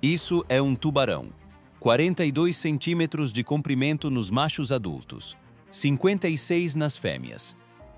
Isso é um tubarão. 42 centímetros de comprimento nos machos adultos, 56 nas fêmeas.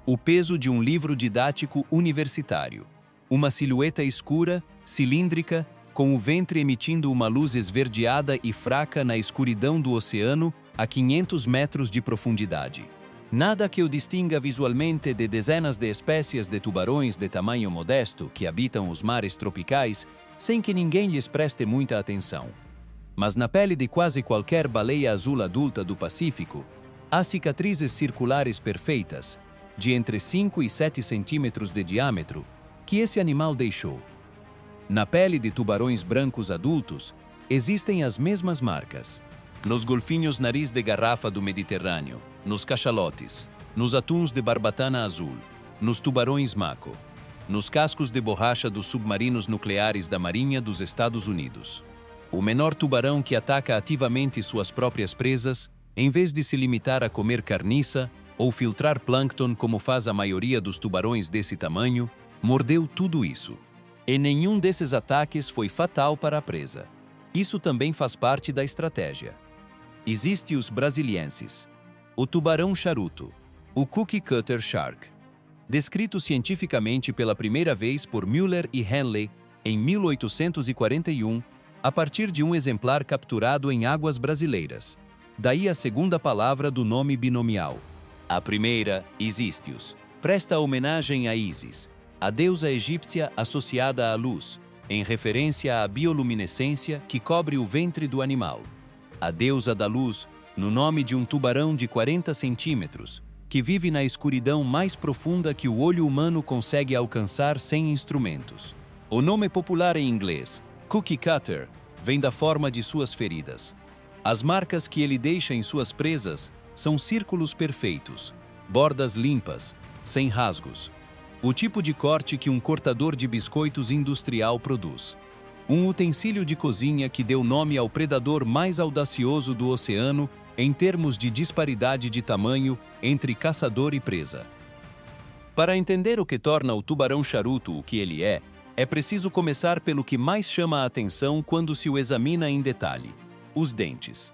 O peso de um livro didático universitário. Uma silhueta escura, cilíndrica, com o ventre emitindo uma luz esverdeada e fraca na escuridão do oceano a 500 metros de profundidade. Nada que o distinga visualmente de dezenas de espécies de tubarões de tamanho modesto que habitam os mares tropicais sem que ninguém lhes preste muita atenção. Mas na pele de quase qualquer baleia azul adulta do Pacífico, há cicatrizes circulares perfeitas, de entre 5 e 7 centímetros de diâmetro, que esse animal deixou. Na pele de tubarões brancos adultos, existem as mesmas marcas. Nos golfinhos nariz de garrafa do Mediterrâneo, nos cachalotes, nos atuns de barbatana azul, nos tubarões maco, nos cascos de borracha dos submarinos nucleares da Marinha dos Estados Unidos. O menor tubarão que ataca ativamente suas próprias presas, em vez de se limitar a comer carniça ou filtrar plâncton como faz a maioria dos tubarões desse tamanho, mordeu tudo isso. E nenhum desses ataques foi fatal para a presa. Isso também faz parte da estratégia. Existem os brasilienses, o tubarão charuto, o cookie cutter shark. Descrito cientificamente pela primeira vez por Müller e Henley em 1841, a partir de um exemplar capturado em águas brasileiras. Daí a segunda palavra do nome binomial. A primeira, Isistius, presta homenagem a Ísis, a deusa egípcia associada à luz, em referência à bioluminescência que cobre o ventre do animal. A deusa da luz, no nome de um tubarão de 40 centímetros, que vive na escuridão mais profunda que o olho humano consegue alcançar sem instrumentos. O nome popular em inglês, cookie cutter, vem da forma de suas feridas. As marcas que ele deixa em suas presas são círculos perfeitos, bordas limpas, sem rasgos. O tipo de corte que um cortador de biscoitos industrial produz. Um utensílio de cozinha que deu nome ao predador mais audacioso do oceano em termos de disparidade de tamanho entre caçador e presa. Para entender o que torna o tubarão charuto o que ele é preciso começar pelo que mais chama a atenção quando se o examina em detalhe: os dentes.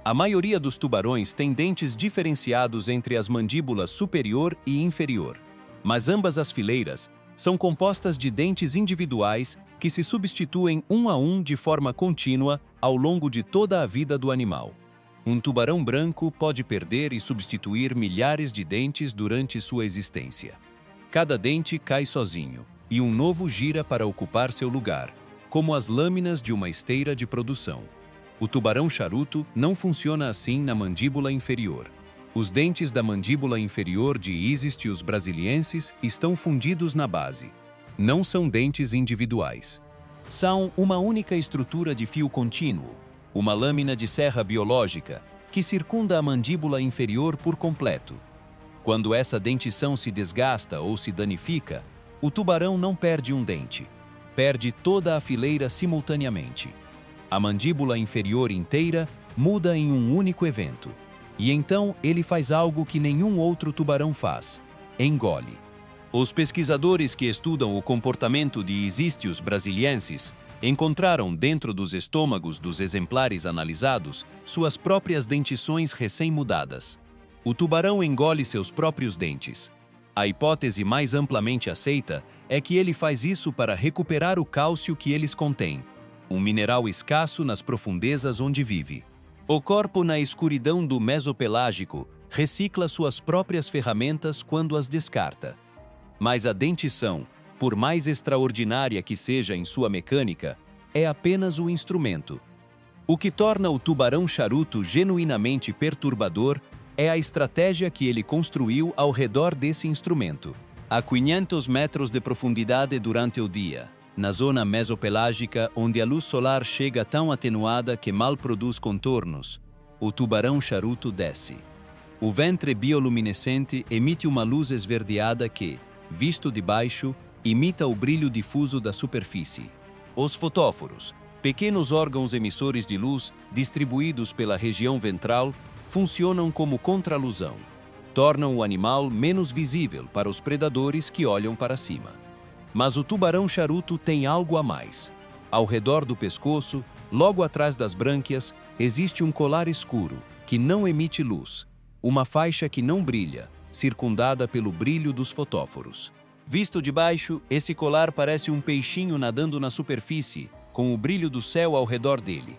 A maioria dos tubarões tem dentes diferenciados entre as mandíbulas superior e inferior, mas ambas as fileiras são compostas de dentes individuais que se substituem um a um de forma contínua ao longo de toda a vida do animal. Um tubarão branco pode perder e substituir milhares de dentes durante sua existência. Cada dente cai sozinho, e um novo gira para ocupar seu lugar, como as lâminas de uma esteira de produção. O tubarão charuto não funciona assim na mandíbula inferior. Os dentes da mandíbula inferior de Isistius brasiliensis estão fundidos na base. Não são dentes individuais. São uma única estrutura de fio contínuo, uma lâmina de serra biológica que circunda a mandíbula inferior por completo. Quando essa dentição se desgasta ou se danifica, o tubarão não perde um dente, perde toda a fileira simultaneamente. A mandíbula inferior inteira muda em um único evento. E então ele faz algo que nenhum outro tubarão faz: engole. Os pesquisadores que estudam o comportamento de Isistius brasiliensis encontraram dentro dos estômagos dos exemplares analisados suas próprias dentições recém-mudadas. O tubarão engole seus próprios dentes. A hipótese mais amplamente aceita é que ele faz isso para recuperar o cálcio que eles contêm, um mineral escasso nas profundezas onde vive. O corpo na escuridão do mesopelágico recicla suas próprias ferramentas quando as descarta. Mas a dentição, por mais extraordinária que seja em sua mecânica, é apenas o instrumento. O que torna o tubarão charuto genuinamente perturbador é a estratégia que ele construiu ao redor desse instrumento. A 500 metros de profundidade durante o dia, na zona mesopelágica onde a luz solar chega tão atenuada que mal produz contornos, o tubarão charuto desce. O ventre bioluminescente emite uma luz esverdeada que, visto de baixo, imita o brilho difuso da superfície. Os fotóforos, pequenos órgãos emissores de luz distribuídos pela região ventral, funcionam como contraluzão. Tornam o animal menos visível para os predadores que olham para cima. Mas o tubarão charuto tem algo a mais. Ao redor do pescoço, Logo atrás das brânquias, existe um colar escuro, que não emite luz, uma faixa que não brilha, circundada pelo brilho dos fotóforos. Visto de baixo, esse colar parece um peixinho nadando na superfície, com o brilho do céu ao redor dele.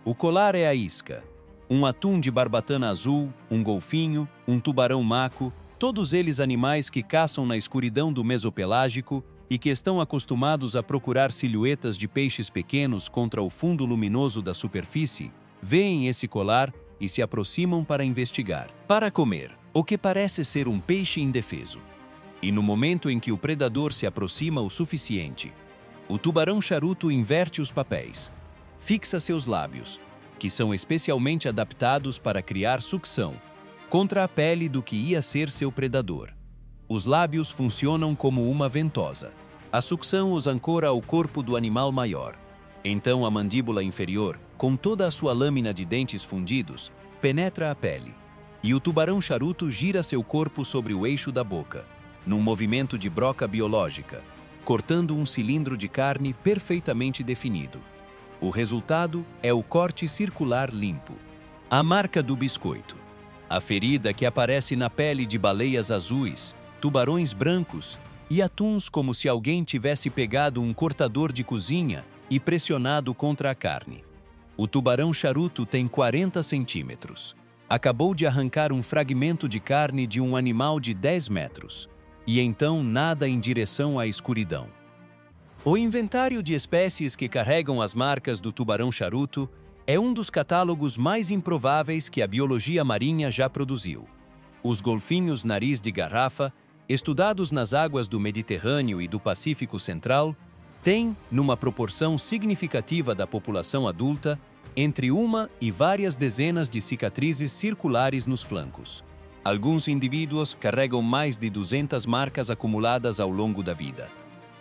O colar é a isca. Um atum de barbatana azul, um golfinho, um tubarão-maco, todos eles animais que caçam na escuridão do mesopelágico e que estão acostumados a procurar silhuetas de peixes pequenos contra o fundo luminoso da superfície, veem esse colar e se aproximam para investigar. Para comer, o que parece ser um peixe indefeso. E no momento em que o predador se aproxima o suficiente, o tubarão-charuto inverte os papéis. Fixa seus lábios, que são especialmente adaptados para criar sucção, contra a pele do que ia ser seu predador. Os lábios funcionam como uma ventosa. A sucção os ancora ao corpo do animal maior. Então a mandíbula inferior, com toda a sua lâmina de dentes fundidos, penetra a pele. E o tubarão-charuto gira seu corpo sobre o eixo da boca, num movimento de broca biológica, cortando um cilindro de carne perfeitamente definido. O resultado é o corte circular limpo. A marca do biscoito. A ferida que aparece na pele de baleias azuis, tubarões brancos e atuns, como se alguém tivesse pegado um cortador de cozinha e pressionado contra a carne. O tubarão-charuto tem 40 centímetros. Acabou de arrancar um fragmento de carne de um animal de 10 metros. E então nada em direção à escuridão. O inventário de espécies que carregam as marcas do tubarão-charuto é um dos catálogos mais improváveis que a biologia marinha já produziu. Os golfinhos nariz de garrafa, estudados nas águas do Mediterrâneo e do Pacífico Central, têm, numa proporção significativa da população adulta, entre uma e várias dezenas de cicatrizes circulares nos flancos. Alguns indivíduos carregam mais de 200 marcas acumuladas ao longo da vida.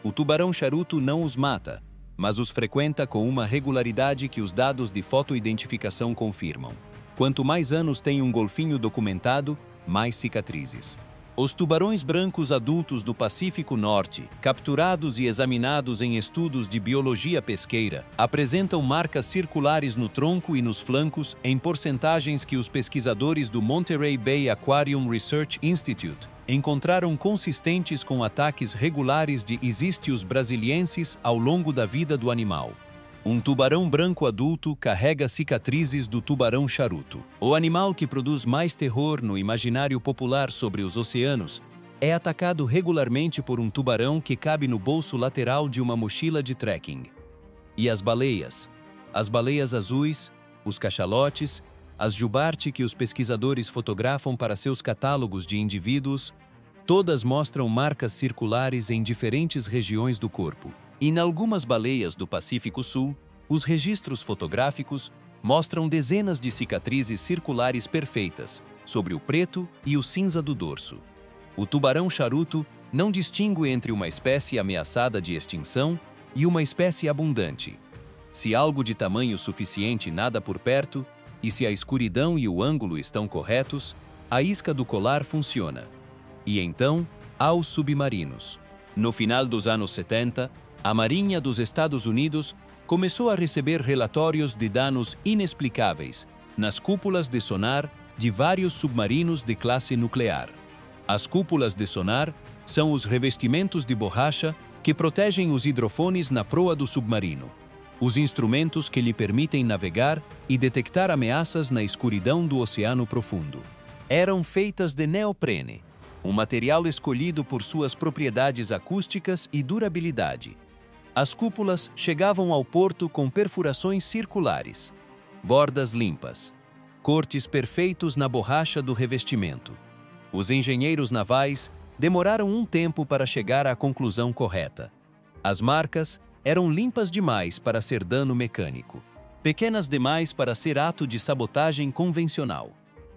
O tubarão-charuto não os mata, mas os frequenta com uma regularidade que os dados de fotoidentificação confirmam. Quanto mais anos tem um golfinho documentado, mais cicatrizes. Os tubarões brancos adultos do Pacífico Norte, capturados e examinados em estudos de biologia pesqueira, apresentam marcas circulares no tronco e nos flancos em porcentagens que os pesquisadores do Monterey Bay Aquarium Research Institute encontraram consistentes com ataques regulares de Ischius brasiliensis ao longo da vida do animal. Um tubarão branco adulto carrega cicatrizes do tubarão-charuto. O animal que produz mais terror no imaginário popular sobre os oceanos é atacado regularmente por um tubarão que cabe no bolso lateral de uma mochila de trekking. E as baleias? As baleias azuis, os cachalotes, as jubarte que os pesquisadores fotografam para seus catálogos de indivíduos, todas mostram marcas circulares em diferentes regiões do corpo. E em algumas baleias do Pacífico Sul, os registros fotográficos mostram dezenas de cicatrizes circulares perfeitas sobre o preto e o cinza do dorso. O tubarão-charuto não distingue entre uma espécie ameaçada de extinção e uma espécie abundante. Se algo de tamanho suficiente nada por perto, e se a escuridão e o ângulo estão corretos, a isca do colar funciona. E então, há os submarinos. No final dos anos 70, a Marinha dos Estados Unidos começou a receber relatórios de danos inexplicáveis nas cúpulas de sonar de vários submarinos de classe nuclear. As cúpulas de sonar são os revestimentos de borracha que protegem os hidrofones na proa do submarino, os instrumentos que lhe permitem navegar e detectar ameaças na escuridão do oceano profundo. Eram feitas de neoprene, um material escolhido por suas propriedades acústicas e durabilidade. As cúpulas chegavam ao porto com perfurações circulares, bordas limpas, cortes perfeitos na borracha do revestimento. Os engenheiros navais demoraram um tempo para chegar à conclusão correta. As marcas eram limpas demais para ser dano mecânico, pequenas demais para ser ato de sabotagem convencional.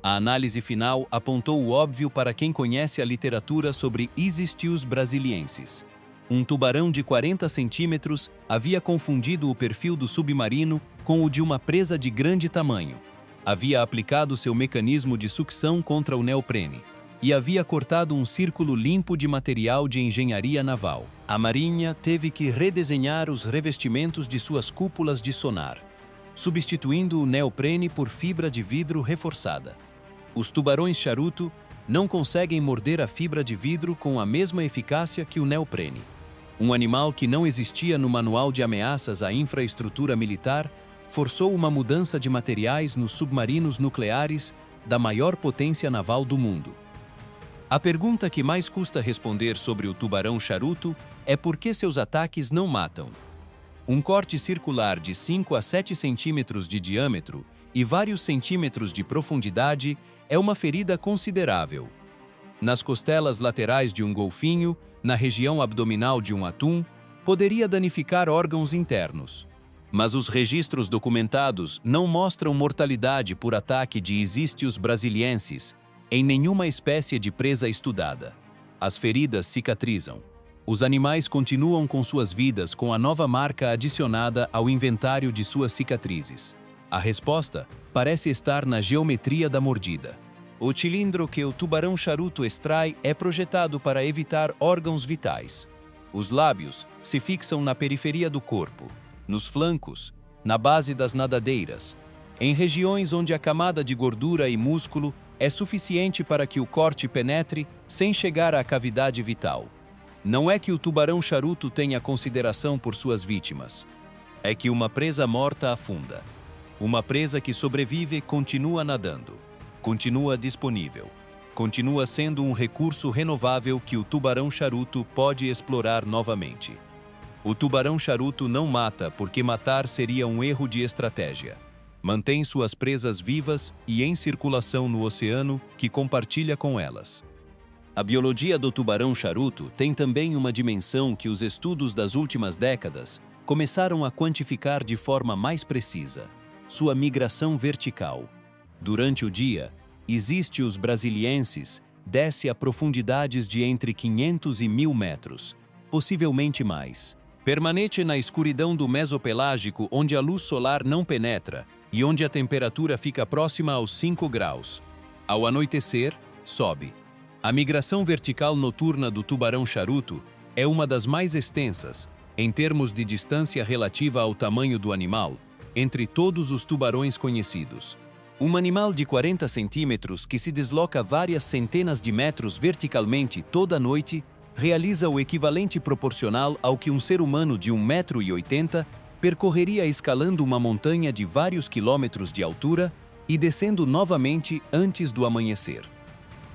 A análise final apontou o óbvio para quem conhece a literatura sobre Ischius brasiliensis. Um tubarão de 40 centímetros havia confundido o perfil do submarino com o de uma presa de grande tamanho. Havia aplicado seu mecanismo de sucção contra o neoprene e havia cortado um círculo limpo de material de engenharia naval. A Marinha teve que redesenhar os revestimentos de suas cúpulas de sonar. substituindo o neoprene por fibra de vidro reforçada. Os tubarões charuto não conseguem morder a fibra de vidro com a mesma eficácia que o neoprene. Um animal que não existia no manual de ameaças à infraestrutura militar forçou uma mudança de materiais nos submarinos nucleares da maior potência naval do mundo. A pergunta que mais custa responder sobre o tubarão charuto é por que seus ataques não matam. Um corte circular de 5 a 7 centímetros de diâmetro e vários centímetros de profundidade é uma ferida considerável. Nas costelas laterais de um golfinho, na região abdominal de um atum, poderia danificar órgãos internos. Mas os registros documentados não mostram mortalidade por ataque de Easistius brasiliensis em nenhuma espécie de presa estudada. As feridas cicatrizam. Os animais continuam com suas vidas com a nova marca adicionada ao inventário de suas cicatrizes. A resposta parece estar na geometria da mordida. O cilindro que o tubarão charuto extrai é projetado para evitar órgãos vitais. Os lábios se fixam na periferia do corpo, nos flancos, na base das nadadeiras, em regiões onde a camada de gordura e músculo é suficiente para que o corte penetre sem chegar à cavidade vital. Não é que o tubarão charuto tenha consideração por suas vítimas. É que uma presa morta afunda. Uma presa que sobrevive continua nadando, continua disponível, continua sendo um recurso renovável que o tubarão charuto pode explorar novamente. O tubarão charuto não mata porque matar seria um erro de estratégia. Mantém suas presas vivas e em circulação no oceano que compartilha com elas. A biologia do tubarão charuto tem também uma dimensão que os estudos das últimas décadas começaram a quantificar de forma mais precisa: sua migração vertical. Durante o dia, Easistius brasiliensis desce a profundidades de entre 500 e 1.000 metros, possivelmente mais. Permanece na escuridão do mesopelágico onde a luz solar não penetra e onde a temperatura fica próxima aos 5 graus. Ao anoitecer, sobe. A migração vertical noturna do tubarão charuto é uma das mais extensas, em termos de distância relativa ao tamanho do animal, entre todos os tubarões conhecidos. Um animal de 40 centímetros que se desloca várias centenas de metros verticalmente toda noite realiza o equivalente proporcional ao que um ser humano de 1,80 m percorreria escalando uma montanha de vários quilômetros de altura e descendo novamente antes do amanhecer.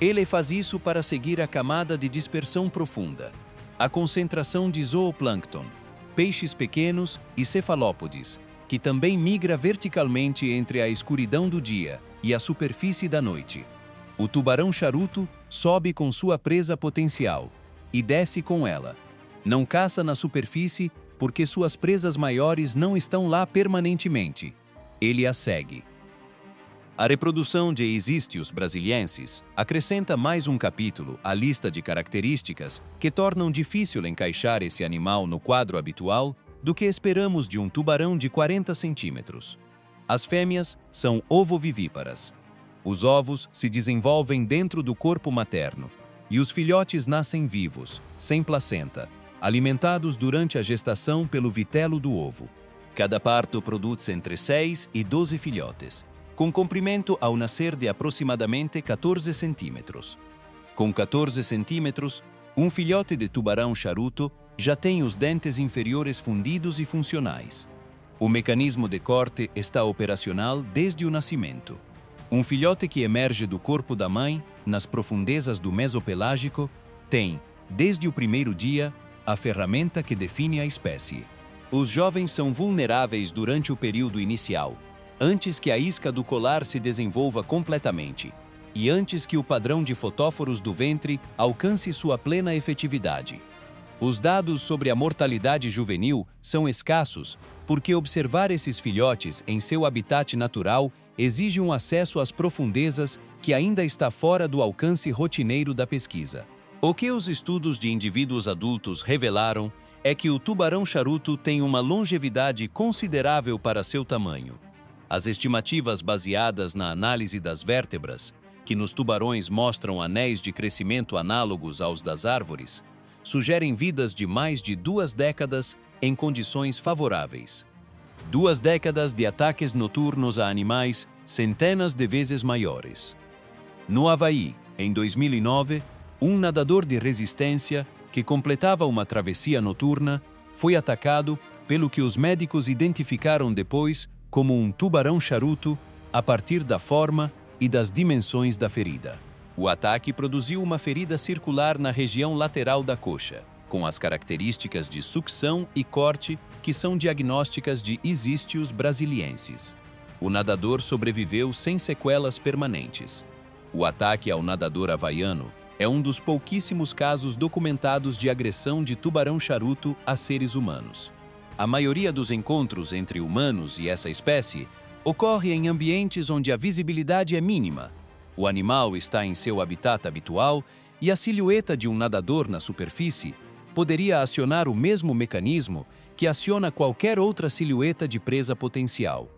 Ele faz isso para seguir a camada de dispersão profunda, a concentração de zooplâncton, peixes pequenos e cefalópodes, que também migra verticalmente entre a escuridão do dia e a superfície da noite. O tubarão charuto sobe com sua presa potencial e desce com ela. Não caça na superfície porque suas presas maiores não estão lá permanentemente. Ele as segue. A reprodução de Easistius brasiliensis acrescenta mais um capítulo à lista de características que tornam difícil encaixar esse animal no quadro habitual do que esperamos de um tubarão de 40 centímetros. As fêmeas são ovovivíparas. Os ovos se desenvolvem dentro do corpo materno e os filhotes nascem vivos, sem placenta, alimentados durante a gestação pelo vitelo do ovo. Cada parto produz entre 6 e 12 filhotes, com comprimento ao nascer de aproximadamente 14 centímetros. Com 14 centímetros, um filhote de tubarão charuto já tem os dentes inferiores fundidos e funcionais. O mecanismo de corte está operacional desde o nascimento. Um filhote que emerge do corpo da mãe, nas profundezas do mesopelágico, tem, desde o primeiro dia, a ferramenta que define a espécie. Os jovens são vulneráveis durante o período inicial, antes que a isca do colar se desenvolva completamente e antes que o padrão de fotóforos do ventre alcance sua plena efetividade. Os dados sobre a mortalidade juvenil são escassos porque observar esses filhotes em seu habitat natural exige um acesso às profundezas que ainda está fora do alcance rotineiro da pesquisa. O que os estudos de indivíduos adultos revelaram é que o tubarão charuto tem uma longevidade considerável para seu tamanho. As estimativas baseadas na análise das vértebras, que nos tubarões mostram anéis de crescimento análogos aos das árvores, sugerem vidas de mais de 2 décadas em condições favoráveis. 2 décadas de ataques noturnos a animais centenas de vezes maiores. No Havaí, em 2009, um nadador de resistência que completava uma travessia noturna foi atacado pelo que os médicos identificaram depois como um tubarão-charuto a partir da forma e das dimensões da ferida. O ataque produziu uma ferida circular na região lateral da coxa, com as características de sucção e corte que são diagnósticas de Ischius brasiliensis. O nadador sobreviveu sem sequelas permanentes. O ataque ao nadador havaiano é um dos pouquíssimos casos documentados de agressão de tubarão-charuto a seres humanos. A maioria dos encontros entre humanos e essa espécie ocorre em ambientes onde a visibilidade é mínima. O animal está em seu habitat habitual e a silhueta de um nadador na superfície poderia acionar o mesmo mecanismo que aciona qualquer outra silhueta de presa potencial.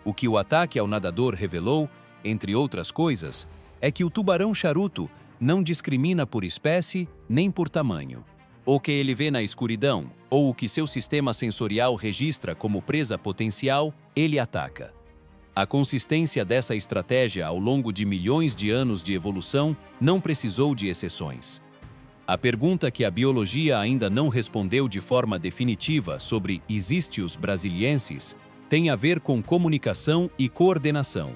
O que o ataque ao nadador revelou, entre outras coisas, é que o tubarão-charuto não discrimina por espécie nem por tamanho. O que ele vê na escuridão, ou o que seu sistema sensorial registra como presa potencial, ele ataca. A consistência dessa estratégia ao longo de milhões de anos de evolução não precisou de exceções. A pergunta que a biologia ainda não respondeu de forma definitiva sobre Ischius brasiliensis tem a ver com comunicação e coordenação.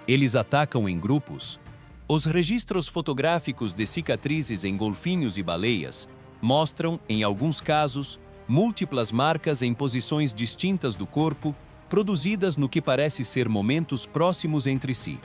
Eles atacam em grupos. Os registros fotográficos de cicatrizes em golfinhos e baleias mostram, em alguns casos, múltiplas marcas em posições distintas do corpo, produzidas no que parece ser momentos próximos entre si.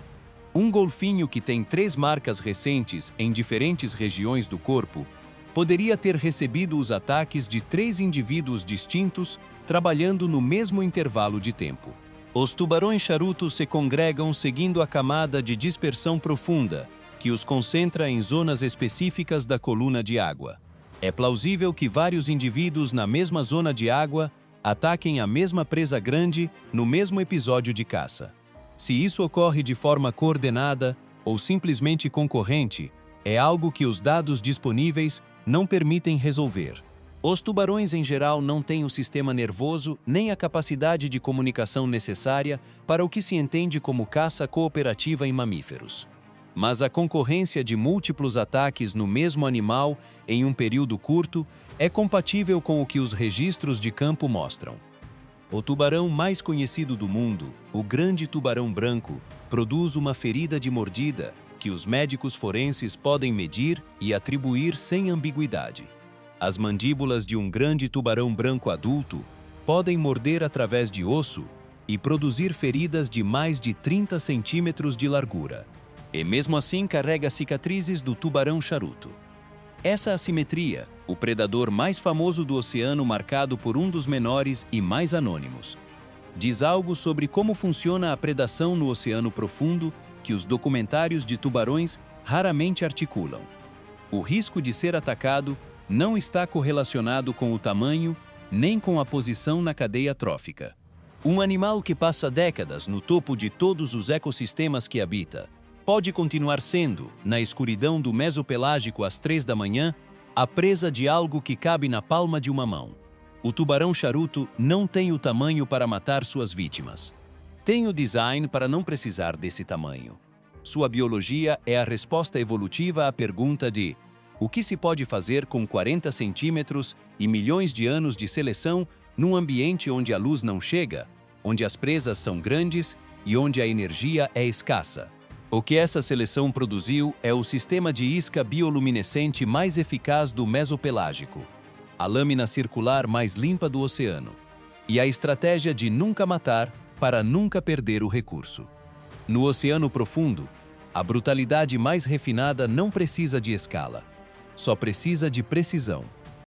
Um golfinho que tem 3 marcas recentes em diferentes regiões do corpo poderia ter recebido os ataques de 3 indivíduos distintos trabalhando no mesmo intervalo de tempo. Os tubarões-charutos se congregam seguindo a camada de dispersão profunda, que os concentra em zonas específicas da coluna de água. É plausível que vários indivíduos na mesma zona de água ataquem a mesma presa grande no mesmo episódio de caça. Se isso ocorre de forma coordenada ou simplesmente concorrente, é algo que os dados disponíveis não permitem resolver. Os tubarões em geral não têm o sistema nervoso nem a capacidade de comunicação necessária para o que se entende como caça cooperativa em mamíferos. Mas a concorrência de múltiplos ataques no mesmo animal em um período curto é compatível com o que os registros de campo mostram. O tubarão mais conhecido do mundo, o grande tubarão branco, produz uma ferida de mordida que os médicos forenses podem medir e atribuir sem ambiguidade. As mandíbulas de um grande tubarão branco adulto podem morder através de osso e produzir feridas de mais de 30 centímetros de largura. E mesmo assim carrega cicatrizes do tubarão-charuto. Essa assimetria, o predador mais famoso do oceano marcado por um dos menores e mais anônimos, diz algo sobre como funciona a predação no oceano profundo que os documentários de tubarões raramente articulam. O risco de ser atacado não está correlacionado com o tamanho nem com a posição na cadeia trófica. Um animal que passa décadas no topo de todos os ecossistemas que habita pode continuar sendo, na escuridão do mesopelágico às 3 da manhã, a presa de algo que cabe na palma de uma mão. O tubarão-charuto não tem o tamanho para matar suas vítimas. Tem o design para não precisar desse tamanho. Sua biologia é a resposta evolutiva à pergunta de o que se pode fazer com 40 centímetros e milhões de anos de seleção num ambiente onde a luz não chega, onde as presas são grandes e onde a energia é escassa. O que essa seleção produziu é o sistema de isca bioluminescente mais eficaz do mesopelágico, a lâmina circular mais limpa do oceano, e a estratégia de nunca matar para nunca perder o recurso. No oceano profundo, a brutalidade mais refinada não precisa de escala, só precisa de precisão.